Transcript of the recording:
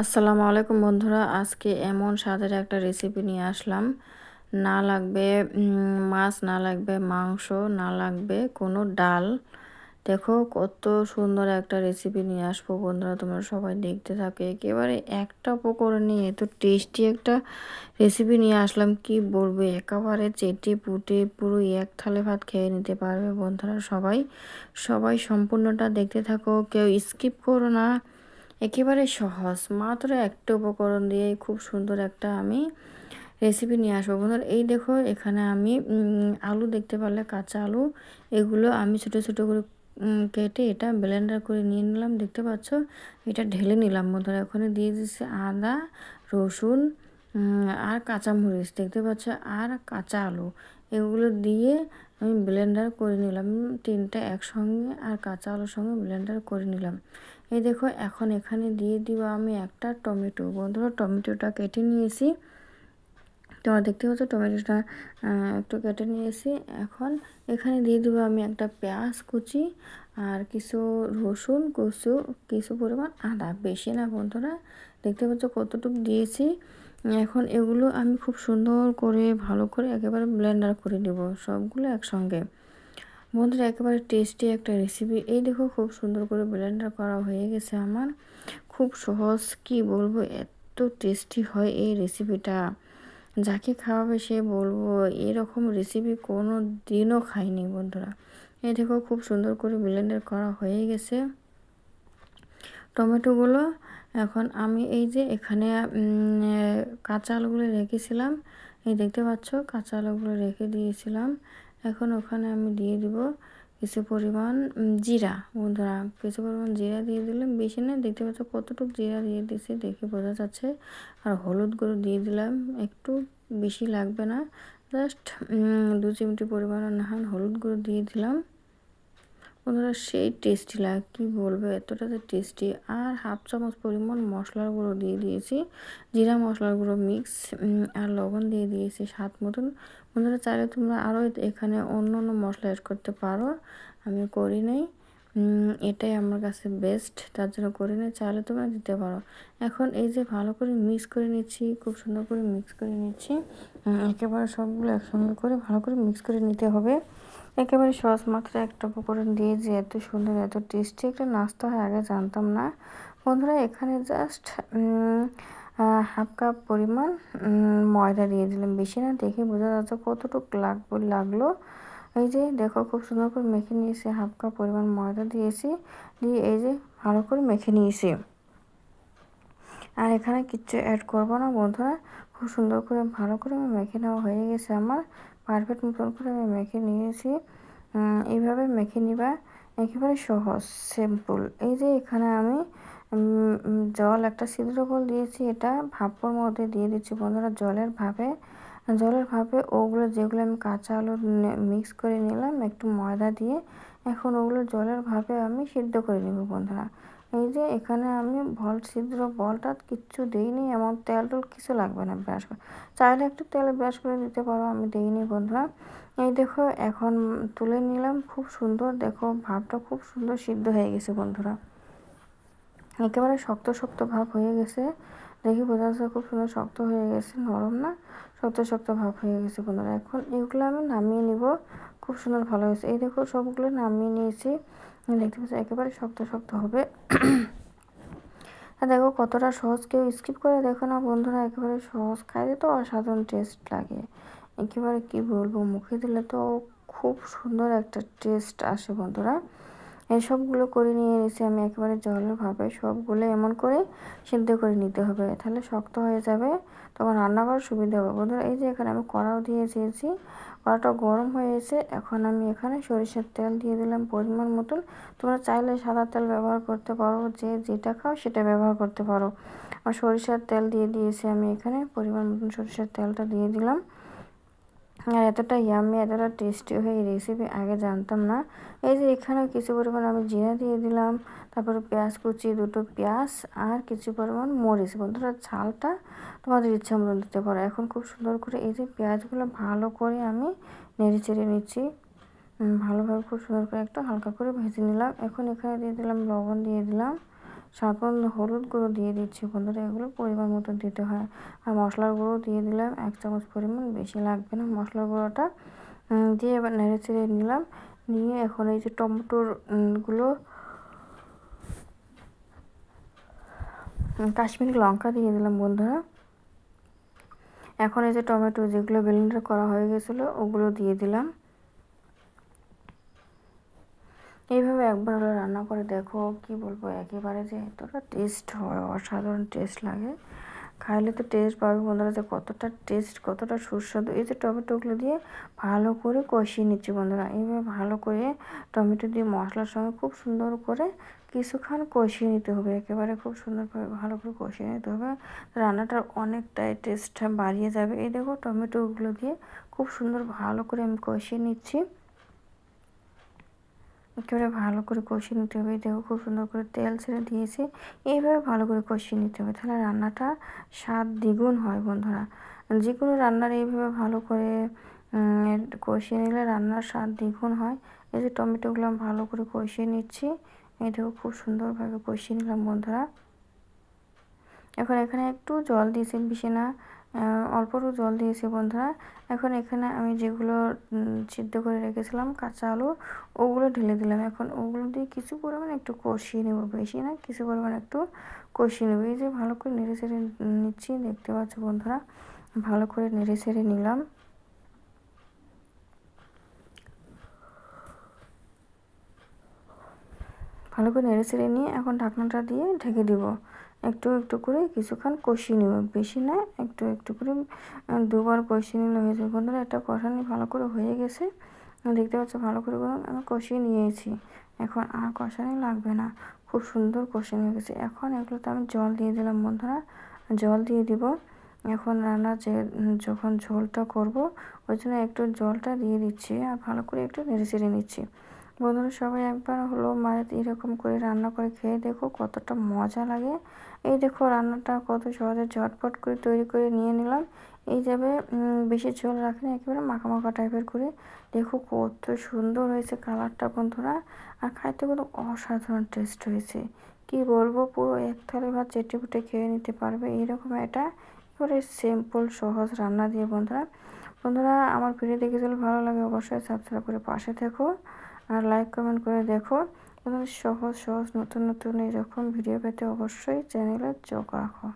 আসসালামু আলাইকুম বন্ধুরা, আজকে এমন স্বাদের একটা রেসিপি নিয়ে আসলাম। না লাগবে মাছ, না লাগবে মাংস, না লাগবে কোনো ডাল। দেখো কত সুন্দর একটা রেসিপি নিয়ে আসবো বন্ধুরা, তোমরা সবাই দেখতে থাকো। একেবারে একটা উপকরণ নিয়ে এত টেস্টি একটা রেসিপি নিয়ে আসলাম, কি বলবো, একেবারে চেটে পুটে পুরো এক থালে ভাত খেয়ে নিতে পারবে বন্ধুরা। সবাই সবাই সম্পূর্ণটা দেখতে থাকো, কেউ স্কিপ করো না। একেবারে সহজ, মাত্র একটা উপকরণ দিয়ে খুব সুন্দর একটা আমি রেসিপি নিয়ে আসবো বন্ধুরা। এই দেখো, এখানে আমি আলু দেখতে পারলে, কাঁচা আলু, এগুলো আমি ছোট ছোট করে কেটে এটা ব্লেন্ডার করে নিয়ে নিলাম, দেখতে পাচ্ছ। এটা ঢেলে নিলাম বন্ধুরা। ওখানে দিয়ে দিচ্ছি আদা, রসুন, আর কাঁচামরিচ দেখতে পাচ্ছ, আর কাঁচা আলু, এগুলো দিয়ে আমি ব্লেন্ডার করে নিলাম তিনটা একসঙ্গে, আর কাঁচা আলুর সঙ্গে ব্লেন্ডার করে নিলাম। এই দেখো, এখন এখানে দিয়ে দিব আমি একটা টমেটো বন্ধুরা। টমেটোটা কেটে নিয়েছি, তোমরা দেখতে পাচ্ছ টমেটোটা একটু কেটে নিয়েছি। এখন এখানে দিয়ে দেবো আমি একটা পেঁয়াজ কুচি, আর কিছু রসুন কুচু, কিছু পরিমাণ আদা, বেশি না বন্ধুরা। দেখতে পাচ্ছ কতটুকু দিয়েছি। এখন এগুলো আমি খুব সুন্দর করে ভালো করে একেবারে ব্লেন্ডার করে নেব সবগুলো একসঙ্গে বন্ধুরা। একেবারে টেস্টি একটা রেসিপি। এই দেখো, খুব সুন্দর করে ব্লেন্ডার করা হয়ে গেছে আমার। খুব সহজ, কি বলবো, এত টেস্টি হয় এই রেসিপিটা। যাকে খাওয়াবে সে বলবো এরকম রেসিপি কোনো দিনও খাইনি বন্ধুরা। এই দেখো, খুব সুন্দর করে ব্লেন্ডার করা হয়ে গেছে টমেটোগুলো। এখন আমি এই যে এখানে কাঁচা আলুগুলো রেখেছিলাম, এই দেখতে পাচ্ছ কাঁচা আলুগুলো রেখে দিয়েছিলাম। এখন ওখানে আমি দিয়ে দিব কিছু পরিমাণ জিরা বন্ধুরা। কিছু পরিমাণ জিরা দিয়ে দিলাম, বেশি না, দেখতে পাচ্ছ কতটুকু জিরা দিয়ে দিয়েছি দেখে বোঝা যাচ্ছে। আর হলুদ গুঁড়ো দিয়ে দিলাম একটু, বেশি লাগবে না, জাস্ট 2 চিমটি পরিমাণ হলুদ গুঁড়ো দিয়ে দিলাম বন্ধুরা। সেই টেস্টি লাগে, কি বলবো, এতটাতে টেস্টি। আর হাফ চামচ পরিমাণ মশলার গুঁড়ো দিয়ে দিয়েছি, জিরা মশলার গুঁড়ো মিক্স, আর লবণ দিয়ে দিয়েছি স্বাদ মতন বন্ধুরা। চাইলে তোমরা আরও এখানে অন্য অন্য মশলা অ্যাড করতে পারো, আমি করি নাই। এটাই আমার কাছে বেস্ট, তার জন্য করি নাই, চাইলে তোমরা দিতে পারো। এখন এই যে ভালো করে মিক্স করে নিচ্ছি, খুব সুন্দর করে মিক্স করে নিচ্ছি। একেবারে সবগুলো একসঙ্গে করে ভালো করে মিক্স করে নিতে হবে। একেবারে সহজ, মাত্র একটা উপকরণ দিয়ে যে এত সুন্দর এত টেস্টি একটা নাস্তা হয় আগে জানতাম না বন্ধুরা। এখানে জাস্ট হাফ কাপ পরিমাণ ময়দা দিয়ে দিলাম, বেশি না, দেখে বোঝা যাচ্ছে কতটুকু লাগলো। এই যে দেখো, খুব সুন্দর করে মেখে নিয়েছি, হাফ কাপ পরিমাণ ময়দা দিয়েছি, দিয়ে এই যে ভালো করে মেখে নিয়েছি। আর এখানে কিচ্ছু অ্যাড করবো না বন্ধুরা। খুব সুন্দর করে ভালো করে আমি মেখে নেওয়া হয়ে গেছে আমার, পারফেক্ট মতন করে আমি মেখে নিয়েছি। এইভাবে মেখে নিবা, একেবারে সহজ সিম্পল। এই যে এখানে আমি জল একটা ছিদ্র করে দিয়েছি, এটা ভাপের মধ্যে দিয়ে দিচ্ছি বন্ধুরা। জলের ভাপে ওগুলো যেগুলো আমি কাঁচা আলু মিক্স করে নিলাম একটু ময়দা দিয়ে, এখন ওগুলো জলের ভাপে আমি সিদ্ধ করে নেব বন্ধুরা। এই যে এখানে আমি ছিদ্র বলটা কিচ্ছু দিইনি, এমন তেল টেল কিছু লাগবে না ব্রাশ করে, চাইলে একটু তেলে ব্রাশ করে দিতে পারো, আমি দিইনি বন্ধুরা। এই দেখো, এখন তুলে নিলাম, খুব সুন্দর, দেখো ভাপটা খুব সুন্দর সিদ্ধ হয়ে গেছে বন্ধুরা। একেবারে শক্ত শক্ত ভাব হয়ে গেছে, দেখি বোঝা যাচ্ছে খুব সুন্দর শক্ত হয়ে গেছে, নরম না, শক্ত শক্ত ভাব হয়ে গেছে বন্ধুরা। এখন এগুলো আমি নামিয়ে নিব, খুব সুন্দর ভালো হয়েছে। এই দেখো, সবগুলো নামিয়ে নিয়েছি, দেখতে পাচ্ছি একেবারে শক্ত শক্ত হবে। আর দেখো কতটা সহজ, কেউ স্কিপ করে দেখো না বন্ধুরা, একেবারে সহজ, খাইতে তো অসাধারণ টেস্ট লাগে। একেবারে কি বলবো, মুখে দিলে তো খুব সুন্দর একটা টেস্ট আসে বন্ধুরা। এই সবগুলো করে নিয়ে নিয়েছি আমি একেবারে জলের ভাবে, সবগুলো এমন করে সিদ্ধ করে নিতে হবে, তাহলে শক্ত হয়ে যাবে, তখন রান্না করার সুবিধা হবে বন্ধুরা। এই যে এখানে আমি কড়াও দিয়ে দিয়েছি, কড়াটা গরম হয়েছে, এখন আমি এখানে সরিষার তেল দিয়ে দিলাম পরিমাণ মতন। তোমরা চাইলে সাদা তেল ব্যবহার করতে পারো, যে যেটা খাও সেটা ব্যবহার করতে পারো। আর সরিষার তেল দিয়ে দিয়েছি আমি এখানে পরিমাণ মতন, সরিষার তেলটা দিয়ে দিলাম। আর এতটা ইয়াম্মি এতটা টেস্টি হয় এই রেসিপি আগে জানতাম না। এই যে এখানেও কিছু পরিমাণ আমি জিরা দিয়ে দিলাম, তারপরে পেঁয়াজ কুচি, দুটো পেঁয়াজ, আর কিছু পরিমাণ মরিচ বন্ধুরা। ঝালটা তোমাদের ইচ্ছা মতন দিতে পারো। এখন খুব সুন্দর করে এই যে পেঁয়াজগুলো ভালো করে আমি নেড়ে চেড়ে নিচ্ছি, ভালোভাবে খুব সুন্দর করে একটু হালকা করে ভেজে নিলাম। এখন এখানে দিয়ে দিলাম লবণ, দিয়ে দিলাম স্বাদ মতো হলুদ গুঁড়ো দিয়ে দিচ্ছি বন্ধুরা, এগুলো পরিমাণ মতো দিতে হয়। আর মশলার গুঁড়ো দিয়ে দিলাম 1 চামচ পরিমাণ, বেশি লাগবে না মশলার গুঁড়োটা। দিয়ে এবার নেড়ে চেড়ে নিলাম, নিয়ে এখন এই যে টমেটোর গুলো, কাশ্মীরি লঙ্কা দিয়ে দিলাম বন্ধুরা। এখন এই যে টমেটো যেগুলো ব্লেন্ডার করা হয়ে গেছিলো ওগুলো দিয়ে দিলাম। এইভাবে একবার হলে রান্না করে দেখো, কি বলবো, একেবারে যে এতটা টেস্ট হয়, অসাধারণ টেস্ট লাগে। খাইলে তো টেস্ট পাবে বন্ধুরা, যে কতটা টেস্ট, কতটা সুস্বাদু। এই যে টমেটোগুলো দিয়ে ভালো করে কষিয়ে নিচ্ছি বন্ধুরা। এইভাবে ভালো করে টমেটো দিয়ে মশলার সঙ্গে খুব সুন্দর করে কিছুক্ষণ কষিয়ে নিতে হবে, একেবারে খুব সুন্দরভাবে ভালো করে কষিয়ে নিতে হবে। রান্নাটার অনেকটাই টেস্টটা বাড়িয়ে যাবে। এই দেখো টমেটোগুলো দিয়ে খুব সুন্দর ভালো করে আমি কষিয়ে নিচ্ছি, একেবারে ভালো করে কষিয়ে নিতে হবে। দেখো খুব সুন্দর করে তেল ছেড়ে দিয়েছি। এইভাবে ভালো করে কষিয়ে নিতে হবে, তাহলে রান্নাটা স্বাদ দ্বিগুণ হয় বন্ধুরা। যে কোনো রান্নার এইভাবে ভালো করে কষিয়ে নিলে রান্নার স্বাদ দ্বিগুণ হয়। এই যে টমেটোগুলো আমি ভালো করে কষিয়ে নিচ্ছি, এই দেখো খুব সুন্দরভাবে কষিয়ে নিলাম বন্ধুরা। এখন এখানে একটু জল দিয়েছি, বেশি না, অল্প একটু জল দিয়েছি বন্ধুরা। এখন এখানে আমি যেগুলো সিদ্ধ করে রেখেছিলাম কাঁচা আলু, ওগুলো ঢেলে দিলাম। এখন ওগুলো দিয়ে কিছু পরিমাণে একটু কষিয়ে নেব, বেশি না, কিছু পরিমাণে একটু কষিয়ে নেব। এই যে ভালো করে নেড়ে চেড়ে নিচ্ছি, দেখতে পাচ্ছ বন্ধুরা, ভালো করে নেড়ে চেড়ে নিলাম। ভালো করে নেড়ে চেড়ে নিয়ে এখন ঢাকনাটা দিয়ে ঢেকে দিব। একটু একটু করে কিছুক্ষণ কষিয়ে নেব, বেশি না, একটু একটু করে দুবার কষিয়ে নিলে হয়ে যাবে বন্ধুরা। এটা কষানি ভালো করে হয়ে গেছে, দেখতে পাচ্ছ ভালো করে আমি কষিয়ে নিয়েছি। এখন আর কষানি লাগবে না, খুব সুন্দর কষানো হয়ে গেছে। এখন এগুলোতে আমি জল দিয়ে দিলাম বন্ধুরা, জল দিয়ে দিব। এখন রান্না যে যখন ঝোলটা করব ওই জন্য একটু জলটা দিয়ে দিচ্ছি, আর ভালো করে একটু নেড়ে চেড়ে নিচ্ছি। বন্ধুরা সবাই একবার হলো মায়ের এরকম করে রান্না করে খেয়ে দেখো, কতটা মজা লাগে। এই দেখো রান্নাটা কত সহজে ঝটপট করে তৈরি করে নিয়ে নিলাম। এই যাবে বেশি ঝোল রাখিনি, একেবারে মাখা মাখা টাইপের করে। দেখো কত সুন্দর হয়েছে কালারটা বন্ধুরা, আর খাইতে কত অসাধারণ টেস্ট হয়েছে। কি বলবো, পুরো এক থালি ভাত চেটেপুটে খেয়ে নিতে পারবে এরকম এটা একেবারে সিম্পল সহজ রান্না দিয়ে বন্ধুরা। বন্ধুরা আমার ভিডিও দেখে যদি ভালো লাগে অবশ্যই সাবস্ক্রাইব করে পাশে থেকো, আর লাইক কমেন্ট করে দেখো। সহজ সহজ নতুন নতুন এরকম ভিডিও পেতে অবশ্যই চ্যানেলে চোখ রাখো।